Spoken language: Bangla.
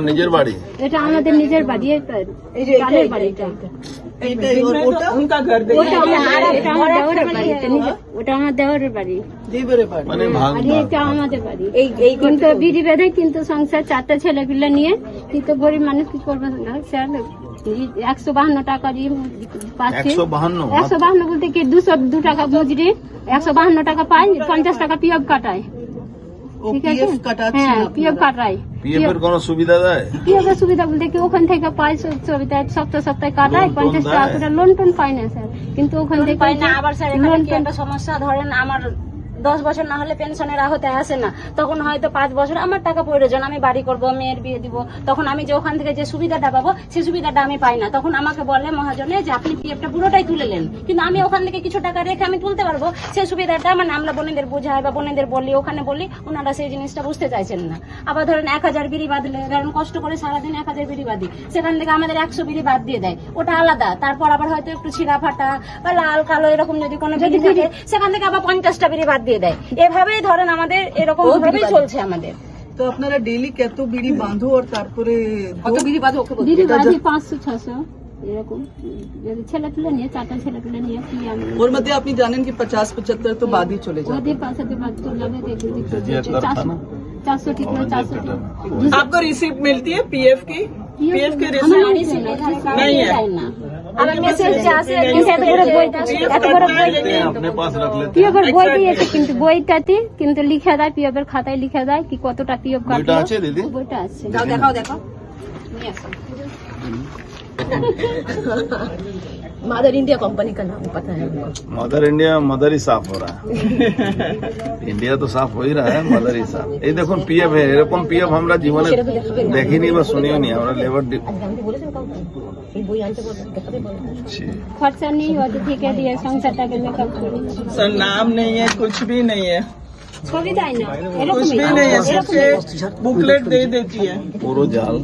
নিজের বাড়ি? এটা আমাদের নিজের বাড়ি, চালের বাড়িটা। उनका घर ওটা আমার দেওরের বাড়ি, ওটা আমার দেওরের বাড়ি, মানে আর এটা আমাদের বাড়ি। এই কিন্তু বিড়ি বেঁধে কিন্তু সংসার, 4টা ছেলে পিলে নিয়ে, কিন্তু গরিব মানুষ কি করবে না স্যার। 152 টাকা দিয়ে পাচ্ছে। 152 বলতে কি 202 টাকা মজুরি, 152 টাকা পাই, 50 টাকা পিএফ কাটায়। ঠিক আছে, হ্যাঁ পিএফ কাটায়। পিএফ এর কোনো সুবিধা দেয়? পিএফ এর সুবিধা বলতে কি ওখান থেকে পাই, সুবিধা সপ্তাহে কাটায়, 50 টাকা করে লোন টোন পাই না স্যার, কিন্তু ওখান থেকে পাই না। আবার স্যার এখানে কি একটা সমস্যা, ধরেন আমার 10 বছর না হলে পেনশনের আওতায় আসে না, তখন হয়তো 5 বছর আমার টাকা প্রয়োজন, আমি বাড়ি করব, মেয়ের বিয়ে দিব, তখন আমি যে ওখান থেকে যে সুবিধাটা পাবো সেই সুবিধাটা আমি পাই না। তখন আমাকে বলে মহাজনে যে আপনি পিএফটা পুরোটাই তুলে নেন, কিন্তু আমি ওখান থেকে কিছু টাকা রেখে আমি তুলতে পারবো সেই সুবিধাটা। মানে আমরা বোনেদের বোঝাই বা বোনেদের বলি, ওখানে বলি, ওনারা সেই জিনিসটা বুঝতে চাইছেন না। আবার ধরেন 1000 বিড়ি বাঁধলে, ধরেন কষ্ট করে সারাদিন 1000 বিড়ি বাঁধি, সেখান থেকে আমাদের 100 বিড়ি বাদ দিয়ে দেয়, ওটা আলাদা। তারপর আবার হয়তো একটু ছিঁড়া ফাটা বা লাল কালো এরকম যদি কোনো বিড়ি থাকে, সেখান থেকে আবার 50টা বিড়ি বাদ দিয়ে দেয়। এভাবেই ধরেন আমাদের এরকম ভাবেই চলছে আমাদের। তো আপনারা ডেইলি কত বিড়ি বাঁধো আর তারপরে কত বিড়ি বাঁধো? ওকে বিড়ি বাঁধি 500-600 এরকম, যদি ছেলে পিলে নিয়ে, 4টা ছেলে পিলে নিয়ে কি আমি ওর মধ্যে আপনি জানেন কি 50-75 তো বাদই চলে যায়। ওদের পাশে বাদ তো লাগে, দেখুন 400 ঠিক না, 400 आपको रिसिप्ट मिलती है पीएफ की? पीएफ की रिसिप्ट नहीं है? আবার মেসেজ আসে, এত বড় বইটা, এত বড় বই अपने पास रख लेते পিওবের বই দিয়েছে, কিন্তু বইটাতে কিন্তু লিখে দেয়, পিওবের খাতায় লিখে দেয় কি কতটা পিওব বইটা কাটলো। আছে দিদি? বইটা আছে। দেখাও দেখাও। मदर इंडिया कंपनी का नाम पता है हमको। मदर इंडिया, मदर ही साफ हो रहा है। इंडिया तो साफ हो ही रहा है, मदर ही साफ। এই দেখুন পিএফ, এরকম পিএফ আমরা জীবনে দেখিনি বা শুনিও নি। আমরা লেবার খরচা নেই, ওদের থেকে দিয়ে সংসারটাকে মেকআপ করি। सर नाम नहीं है, कुछ भी नहीं है, ছবি দেয় না, कुछ भी नहीं है, सिर्फ बुकलेट दे देती है। পুরো জাল।